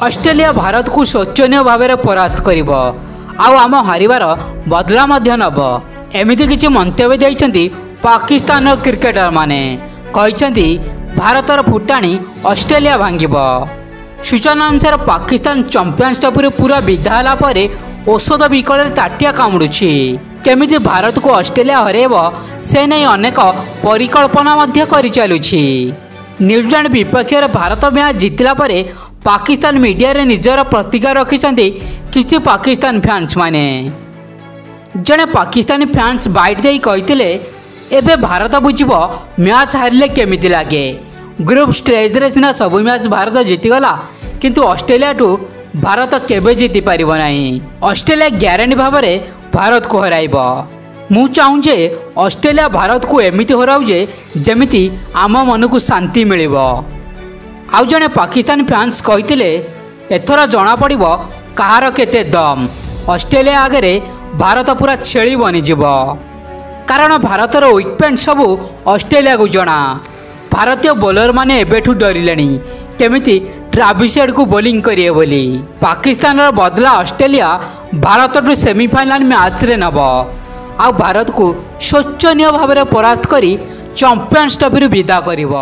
Australia Bharat को शोचनीय भाव में परास्त कर आम हारिबार बदला नब एमती किसी मंतव्य देइछन्ति पाकिस्तान क्रिकेटर माने कहते भारतर फुटाणी ऑस्ट्रेलिया भांगिब। सूचना अनुसार पाकिस्तान चैंपियंस ट्रॉफी पूरा विदा होला परे औषध विकल ताटिया कामुड़ुछि। केमिति भारत को ऑस्ट्रेलिया हरेब से नहीं अनेक परिकल्पना कर चलुछि। न्यूजीलैंड विपक्ष भारत मैच जितला परे पाकिस्तान मीडिया रे निजर प्रतिक्रिया रखिछन्ति किसी पाकिस्तान फैंस माने। जड़े पाकिस्तानी फैंस बाइट दे कहते एबे भारत बुझिब मैच हारिले केमिति लागे। ग्रुप स्टेज रे सिना सब मैच भारत जीतीगला किंतु ऑस्ट्रेलिया टू भारत केबे जीति पारिबो नाही। ऑस्ट्रेलिया ग्यारंटी भाव में भारत को हराइब। मु चाहूँ जे ऑस्ट्रेलिया भारत को एमिति हराउ जे जेमिति आम मन को शांति मिलिब। आउ जड़े पाकिस्तानी फैंस कहते एथर जना पड़िब कहार केते दम। ऑस्ट्रेलिया आगे भारत पूरा छेली बनीजिब कारण भारतर वीक पॉइंट सबू ऑस्ट्रेलिया को जना। भारतीय बोलर माने एबेठू डरिले केमिति ट्रेविस हेड को बोलिंग करिए बोली। पाकिस्तान बदला ऑस्ट्रेलिया भारत टू सेमीफाइनल मैच रे नब आ भारत को शोचनीय भाव में परास्त करी चैंपियंस ट्रॉफी विदा करिब।